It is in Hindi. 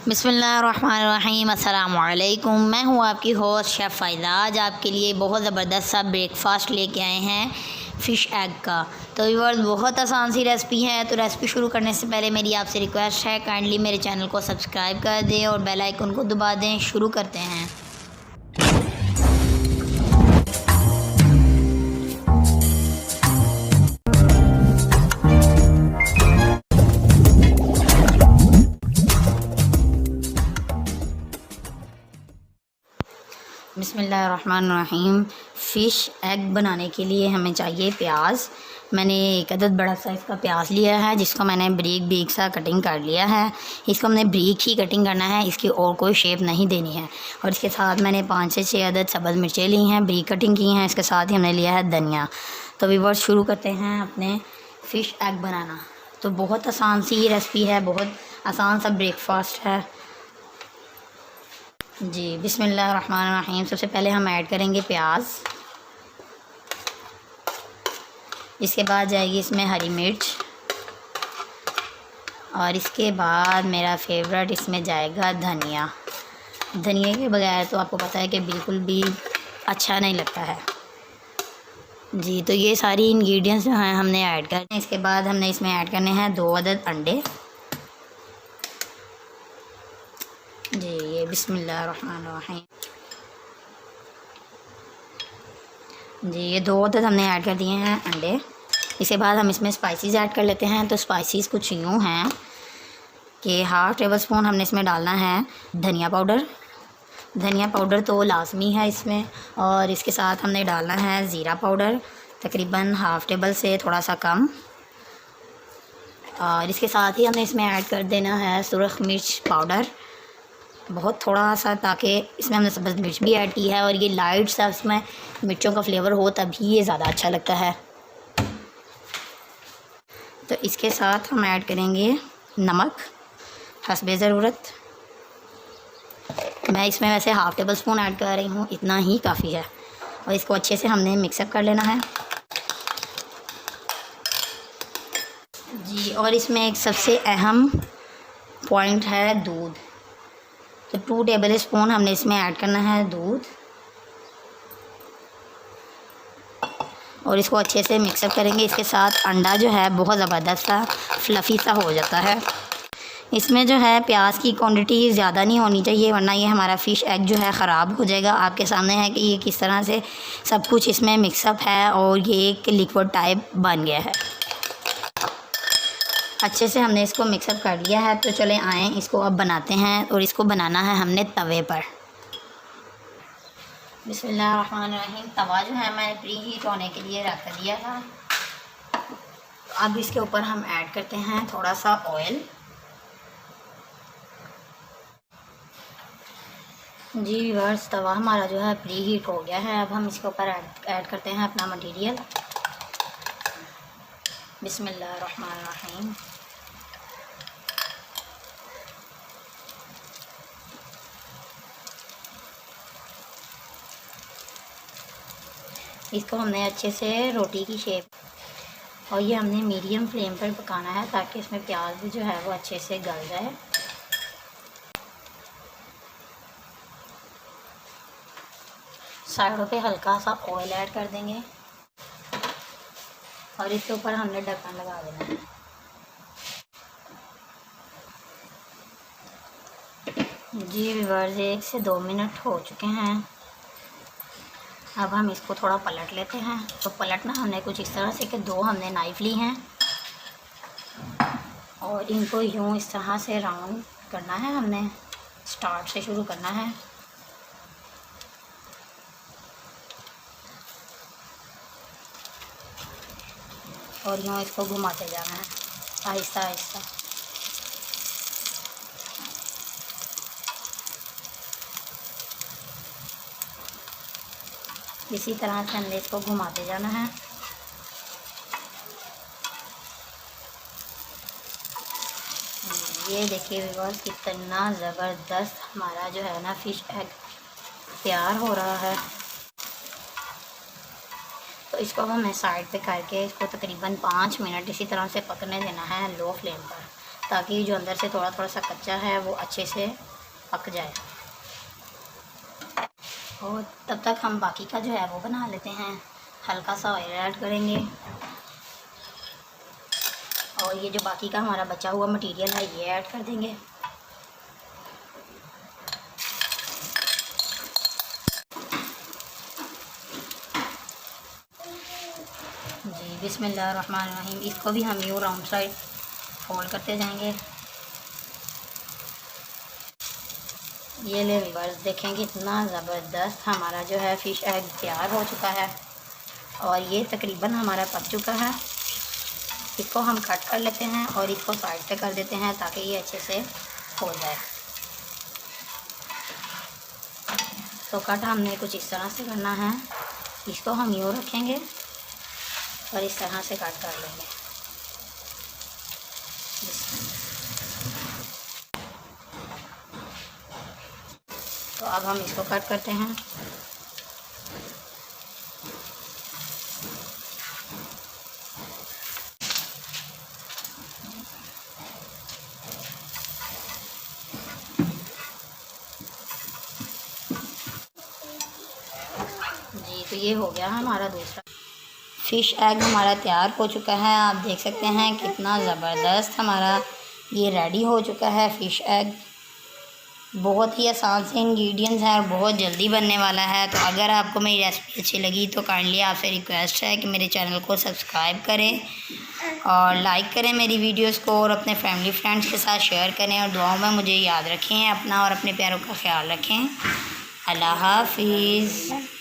बिस्मिल्लाहिर्रहमानिर्रहीम अस्सलाम वालेकुम। मैं हूँ आपकी होस्ट शेफ़ फ़ाइज़ा। आज आपके लिए बहुत ज़बरदस्त सा ब्रेकफ़ास्ट लेके आए हैं फ़िश एग का। तो व्यूअर्स, बहुत आसान सी रेसिपी है। तो रेसिपी शुरू करने से पहले मेरी आपसे रिक्वेस्ट है, काइंडली मेरे चैनल को सब्सक्राइब कर दें और बेल आइकन को दबा दें। शुरू करते हैं। बिस्मिल्लाहिर्रहमानिर्रहीम। फ़िश एग बनाने के लिए हमें चाहिए प्याज। मैंने एक अदद बड़ा साइज़ का प्याज लिया है, जिसको मैंने बारीक बारीक सा कटिंग कर लिया है। इसको हमने बारीक ही कटिंग करना है, इसकी और कोई शेप नहीं देनी है। और इसके साथ मैंने 5 से 6 अदद सब्ज़ मिर्चें ली हैं, बारीक कटिंग की हैं। इसके साथ ही हमने लिया है धनिया। तो व्यूअर्स, शुरू करते हैं अपने फ़िश एग बनाना। तो बहुत आसान सी रेसिपी है, बहुत आसान सा ब्रेकफ़ास्ट है जी। बिस्मिल्लाहिर्रहमानिर्रहीम। सबसे पहले हम ऐड करेंगे प्याज। इसके बाद जाएगी इसमें हरी मिर्च, और इसके बाद मेरा फेवरेट इसमें जाएगा धनिया। धनिया के बगैर तो आपको पता है कि बिल्कुल भी अच्छा नहीं लगता है जी। तो ये सारी इंग्रेडिएंट्स जो हैं हमने ऐड करने। इसके बाद हमने इसमें ऐड करने हैं 2 अदद अंडे जी। ये बिस्मिल्लाहिर्रहमानिर्रहीम जी, ये 2 अदद हमने ऐड कर दिए हैं अंडे। इसके बाद हम इसमें स्पाइसेस ऐड कर लेते हैं। तो स्पाइसेस कुछ यूँ हैं कि 1/2 टेबल स्पून हमने इसमें डालना है धनिया पाउडर। धनिया पाउडर तो लाजमी है इसमें। और इसके साथ हमने डालना है ज़ीरा पाउडर, तकरीबन 1/2 टेबल से थोड़ा सा कम। और इसके साथ ही हमने इसमें ऐड कर देना है सुरख मिर्च पाउडर, बहुत थोड़ा सा, ताकि इसमें हमने सब्ज़ मिर्च भी ऐड की है और ये लाइट सा इसमें मिर्चों का फ्लेवर हो, तभी ये ज़्यादा अच्छा लगता है। तो इसके साथ हम ऐड करेंगे नमक हस्बे ज़रूरत। मैं इसमें वैसे 1/2 टेबल स्पून ऐड कर रही हूँ, इतना ही काफ़ी है। और इसको अच्छे से हमने मिक्सअप कर लेना है जी। और इसमें एक सबसे अहम पॉइंट है दूध। तो 2 टेबल स्पून हमने इसमें ऐड करना है दूध, और इसको अच्छे से मिक्सअप करेंगे। इसके साथ अंडा जो है बहुत ज़बरदस्त सा फ्लफ़ी सा हो जाता है। इसमें जो है प्याज की क्वांटिटी ज़्यादा नहीं होनी चाहिए, वरना ये हमारा फ़िश एग जो है ख़राब हो जाएगा। आपके सामने है कि ये किस तरह से सब कुछ इसमें मिक्सअप है और ये एक लिक्विड टाइप बन गया है। अच्छे से हमने इसको मिक्सअप कर लिया है। तो चले आएँ इसको अब बनाते हैं। और इसको बनाना है हमने तवे पर। बिस्मिल्लाहिर्रहमानिर्रहीम। तवा जो है मैंने प्री हीट होने के लिए रख दिया था। अब इसके ऊपर हम ऐड करते हैं थोड़ा सा ऑयल जी। व्यूअर्स, तवा हमारा जो है प्री हीट हो गया है। अब हम इसके ऊपर ऐड करते हैं अपना मटेरियल। बिस्मिल्लाहिर्रहमानिर्रहीम। इसको हमने अच्छे से रोटी की शेप, और ये हमने मीडियम फ्लेम पर पकाना है, ताकि इसमें प्याज भी जो है वो अच्छे से गल जाए। साइडों पे हल्का सा ऑयल ऐड कर देंगे, और इसके ऊपर हमने ढक्कन लगा देना है जी। व्यूअर्स, 1 से 2 मिनट हो चुके हैं। अब हम इसको थोड़ा पलट लेते हैं। तो पलटना हमने कुछ इस तरह से कि 2 हमने नाइफ़ ली हैं, और इनको यूँ इस तरह से राउंड करना है। हमने स्टार्ट से शुरू करना है, और यूँ इसको घुमाते जाना है आहिस्ता आहिस्ता। इसी तरह से हमने इसको घुमाते जाना है। ये देखिए व्यूअर्स, कितना ज़बरदस्त हमारा जो है ना फ़िश एग तैयार हो रहा है। तो इसको हमें साइड पे करके इसको तकरीबन 5 मिनट इसी तरह से पकने देना है लो फ्लेम पर। ताकि जो अंदर से थोड़ा थोड़ा सा कच्चा है वो अच्छे से पक जाए। और तब तक हम बाकी का जो है वो बना लेते हैं। हल्का सा ऑयल ऐड करेंगे और ये जो बाकी का हमारा बचा हुआ मटेरियल है ये ऐड कर देंगे। जी बिस्मिल्लाहिर्रहमानिर्रहीम। इसको भी हम यूँ राउंड साइड फोल्ड करते जाएंगे। ये ले व्यूअर्स देखें कितना ज़बरदस्त हमारा जो है फ़िश एग तैयार हो चुका है और ये तकरीबन हमारा पक चुका है। इसको हम कट कर लेते हैं और इसको साइड पे कर देते हैं ताकि ये अच्छे से हो जाए। तो कट हमने कुछ इस तरह से करना है। इसको हम यूँ रखेंगे और इस तरह से कट कर लेंगे। तो अब हम इसको कट करते हैं। जी तो ये हो गया हमारा दूसरा फ़िश एग हमारा तैयार हो चुका है। आप देख सकते हैं कितना ज़बरदस्त हमारा ये रेडी हो चुका है फ़िश एग। बहुत ही आसान से इंग्रेडिएंट्स हैं और बहुत जल्दी बनने वाला है। तो अगर आपको मेरी रेसिपी अच्छी लगी तो काइंडली आपसे रिक्वेस्ट है कि मेरे चैनल को सब्सक्राइब करें और लाइक करें मेरी वीडियोस को और अपने फैमिली फ्रेंड्स के साथ शेयर करें और दुआओं में मुझे याद रखें। अपना और अपने प्यारों का ख्याल रखें। अल्लाह हाफिज़।